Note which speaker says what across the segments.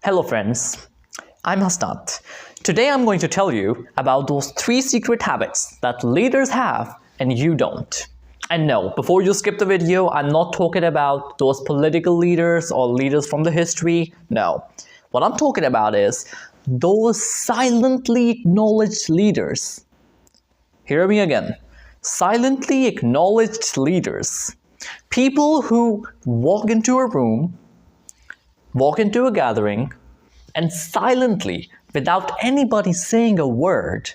Speaker 1: Hello friends, I'm Hasnat. Today I'm going to tell you about those 3 secret habits that leaders have and you don't. And no, before you skip the video, I'm not talking about those political leaders or leaders from the history. No, what I'm talking about is those silently acknowledged leaders. Hear me again. Silently acknowledged leaders. People who walk into a room, walk into a gathering, and silently, without anybody saying a word,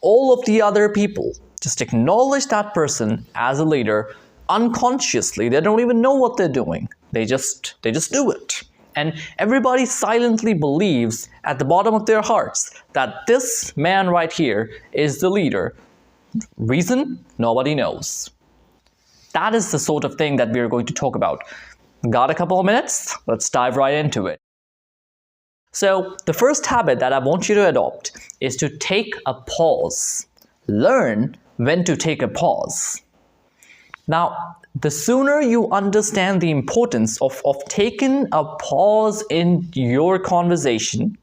Speaker 1: all of the other people just acknowledge that person as a leader unconsciously. They don't even know what they're doing. They just do it. And everybody silently believes at the bottom of their hearts that this man right here is the leader. Reason? Nobody knows. That is the sort of thing that we are going to talk about. Got a couple of minutes? Let's dive right into it. So, the first habit that I want you to adopt is to take a pause. Learn when to take a pause. Now, the sooner you understand the importance of taking a pause in your conversation,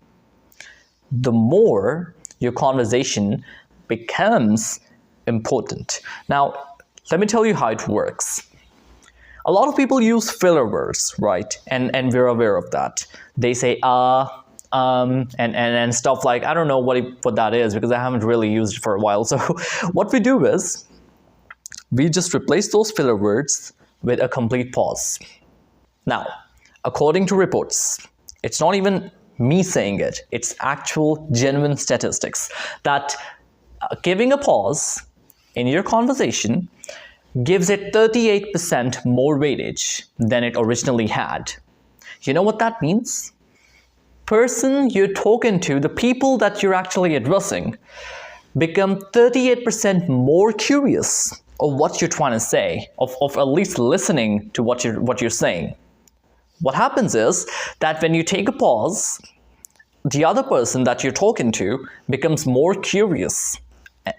Speaker 1: the more your conversation becomes important. Now, let me tell you how it works. A lot of people use filler words, right? And we're aware of that. They say and stuff like, I don't know what that is because I haven't really used it for a while. So what we do is we just replace those filler words with a complete pause. Now, according to reports, it's not even me saying it, it's actual genuine statistics that giving a pause in your conversation gives it 38% more weightage than it originally had. You know what that means? Person you're talking to, the people that you're actually addressing, become 38% more curious of what you're trying to say, of at least listening to what you're saying. What happens is that when you take a pause, the other person that you're talking to becomes more curious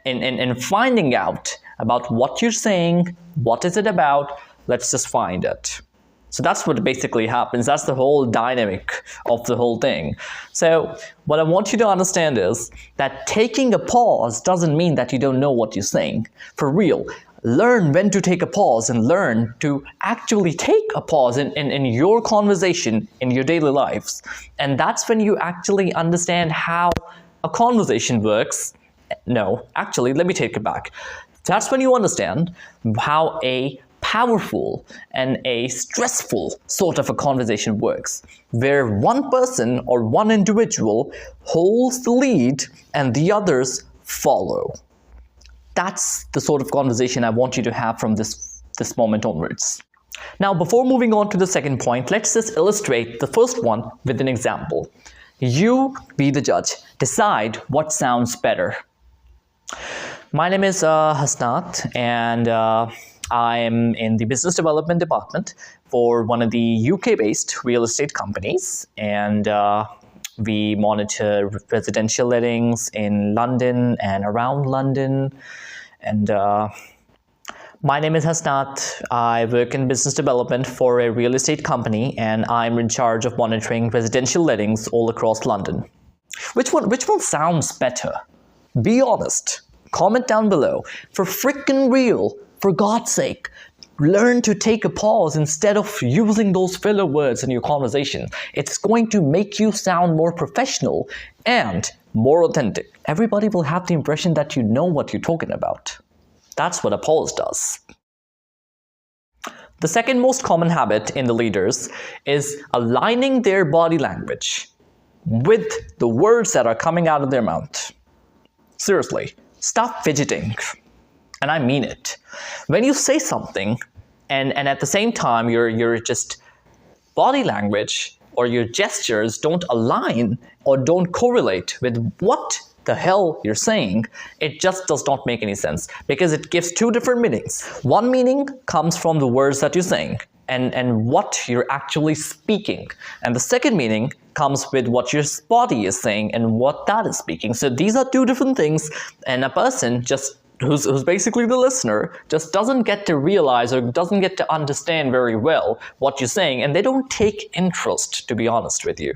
Speaker 1: in finding out about what you're saying, what is it about, let's just find it. So that's what basically happens. That's the whole dynamic of the whole thing. So what I want you to understand is that taking a pause doesn't mean that you don't know what you're saying. For real, learn when to take a pause and learn to actually take a pause in your conversation, in your daily lives. And that's when you actually understand how a conversation works. No, actually, let me take it back. That's when you understand how a powerful and a stressful sort of a conversation works, where one person or one individual holds the lead and the others follow. That's the sort of conversation I want you to have from this moment onwards. Now, before moving on to the second point, let's just illustrate the first one with an example. You be the judge. Decide what sounds better. My name is Hasnat, and I'm in the business development department for one of the UK-based real estate companies, and we monitor residential lettings in London and around London. And my name is Hasnat. I work in business development for a real estate company, and I'm in charge of monitoring residential lettings all across London. Which one sounds better? Be honest. Comment down below. For frickin' real, for God's sake, learn to take a pause instead of using those filler words in your conversation. It's going to make you sound more professional and more authentic. Everybody will have the impression that you know what you're talking about. That's what a pause does. The second most common habit in the leaders is aligning their body language with the words that are coming out of their mouth. Seriously, stop fidgeting. And I mean it. When you say something and at the same time your just body language or your gestures don't align or don't correlate with what the hell you're saying, it just does not make any sense because it gives 2 different meanings. One meaning comes from the words that you're saying and what you're actually speaking. And the second meaning comes with what your body is saying and what that is speaking. So these are 2 different things, and a person just who's basically the listener just doesn't get to realize or doesn't get to understand very well what you're saying, and they don't take interest, to be honest with you.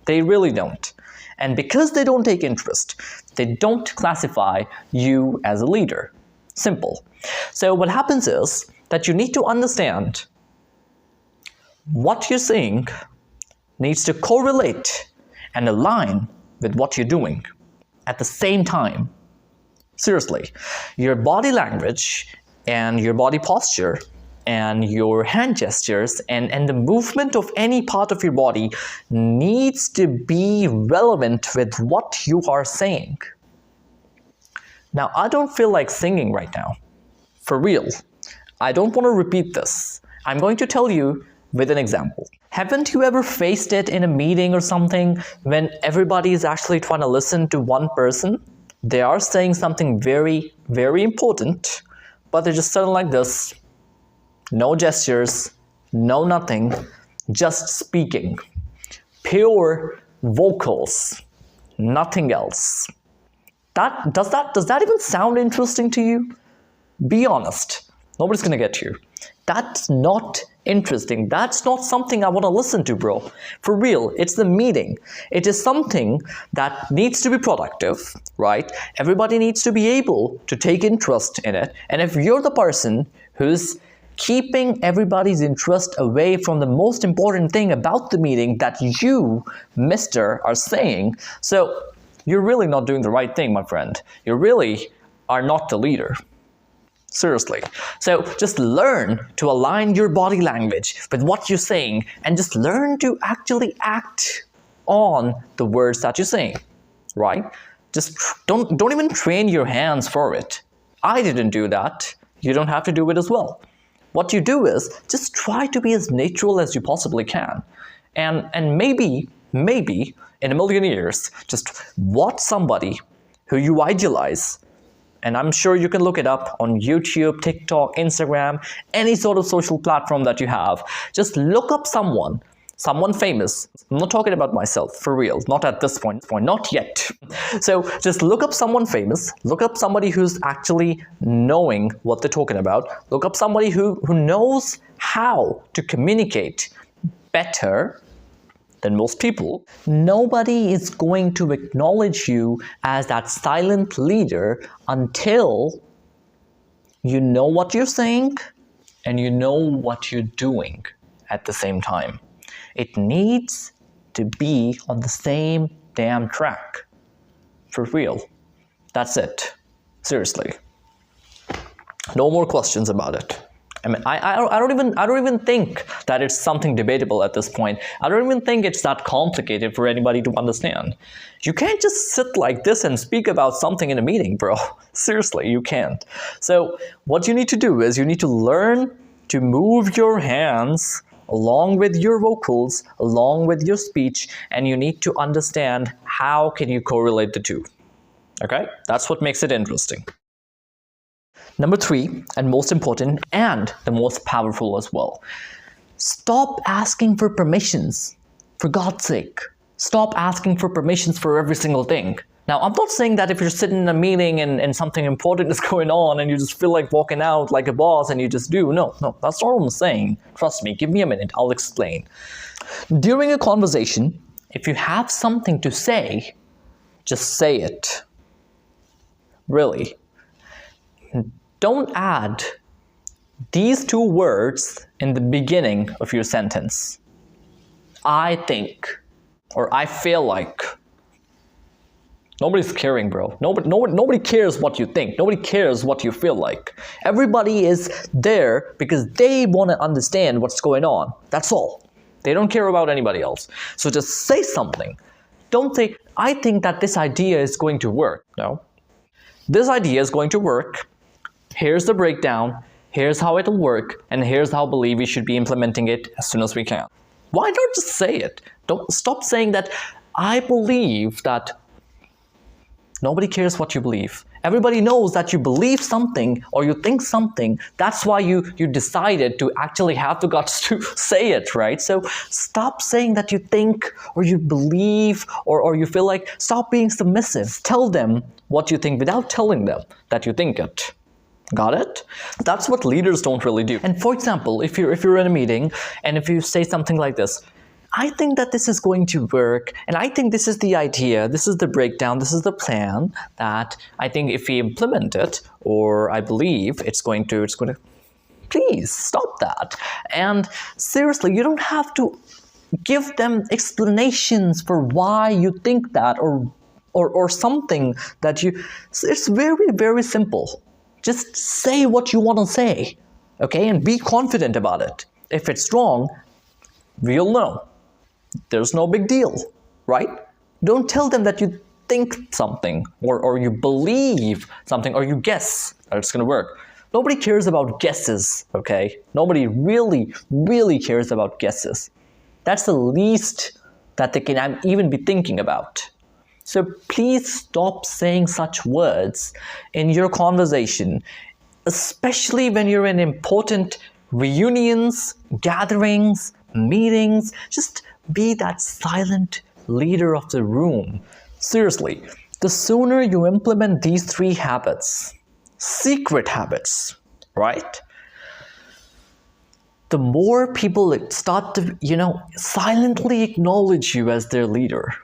Speaker 1: They really don't. And because they don't take interest, they don't classify you as a leader. Simple. So what happens is that you need to understand what you're saying needs to correlate and align with what you're doing at the same time. Seriously, your body language and your body posture and your hand gestures and the movement of any part of your body needs to be relevant with what you are saying. Now, I don't feel like singing right now. For real. I don't want to repeat this. I'm going to tell you with an example. Haven't you ever faced it in a meeting or something when everybody is actually trying to listen to one person? They are saying something very, very important, but they're just sitting like this. No gestures, no nothing, just speaking. Pure vocals, nothing else. Does that even sound interesting to you? Be honest. Nobody's gonna get you. That's not interesting. That's not something I want to listen to, bro. For real, it's the meeting. It is something that needs to be productive, right? Everybody needs to be able to take interest in it. And if you're the person who's keeping everybody's interest away from the most important thing about the meeting that you, mister, are saying, so you're really not doing the right thing, my friend. You really are not the leader. Seriously. So just learn to align your body language with what you're saying and just learn to actually act on the words that you're saying, right? Just don't even train your hands for it. I didn't do that. You don't have to do it as well. What you do is just try to be as natural as you possibly can. And maybe in a million years, just watch somebody who you idealize. And I'm sure you can look it up on YouTube, TikTok, Instagram, any sort of social platform that you have. Just look up someone famous. I'm not talking about myself, for real, not at this point, not yet. So just look up someone famous, look up somebody who's actually knowing what they're talking about, look up somebody who knows how to communicate better than most people. Nobody is going to acknowledge you as that silent leader until you know what you're saying and you know what you're doing at the same time. It needs to be on the same damn track. For real. That's it. Seriously. No more questions about it. I mean, I don't even think that it's something debatable at this point. I don't even think it's that complicated for anybody to understand. You can't just sit like this and speak about something in a meeting, bro. Seriously, you can't. So what you need to do is you need to learn to move your hands along with your vocals, along with your speech, and you need to understand how can you correlate the two. Okay? That's what makes it interesting. Number 3, and most important, and the most powerful as well. Stop asking for permissions, for God's sake. Stop asking for permissions for every single thing. Now, I'm not saying that if you're sitting in a meeting and something important is going on and you just feel like walking out like a boss and you just do. No, that's not what I'm saying. Trust me, give me a minute, I'll explain. During a conversation, if you have something to say, just say it. Really. Don't add these 2 words in the beginning of your sentence. I think, or I feel like. Nobody's caring, bro. Nobody cares what you think. Nobody cares what you feel like. Everybody is there because they want to understand what's going on. That's all. They don't care about anybody else. So just say something. Don't say, I think that this idea is going to work. No. This idea is going to work. Here's the breakdown. Here's how it'll work. And here's how I believe we should be implementing it as soon as we can. Why not just say it? Don't stop saying that I believe that. Nobody cares what you believe. Everybody knows that you believe something or you think something. That's why you decided to actually have the guts to say it, right? So stop saying that you think or you believe or you feel like. Stop being submissive. Tell them what you think without telling them that you think it. Got it? That's what leaders don't really do. And for example, if you're in a meeting and if you say something like this, I think that this is going to work, and I think this is the idea, this is the breakdown, this is the plan that I think if we implement it, or I believe it's going to, please stop that. And seriously, you don't have to give them explanations for why you think that, or something that you, it's very, very simple. Just say what you want to say, okay, and be confident about it. If it's wrong, we'll know. There's no big deal, right? Don't tell them that you think something, or you believe something, or you guess that it's going to work. Nobody cares about guesses, okay? Nobody really, really cares about guesses. That's the least that they can even be thinking about. So please stop saying such words in your conversation, especially when you're in important reunions, gatherings, meetings. Just be that silent leader of the room. Seriously, the sooner you implement these 3 habits, secret habits, right? The more people start to, silently acknowledge you as their leader.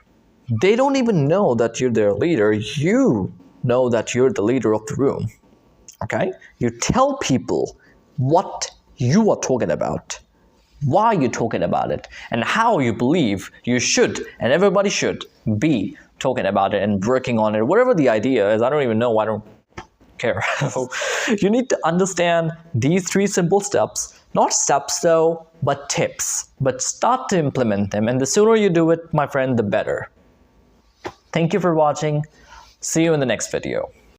Speaker 1: They don't even know that you're their leader. You know that you're the leader of the room, okay? You tell people what you are talking about, why you're talking about it, and how you believe you should, and everybody should, be talking about it and working on it. Whatever the idea is, I don't even know. I don't care. You need to understand these 3 simple steps. Not steps though, but tips. But start to implement them. And the sooner you do it, my friend, the better. Thank you for watching. See you in the next video.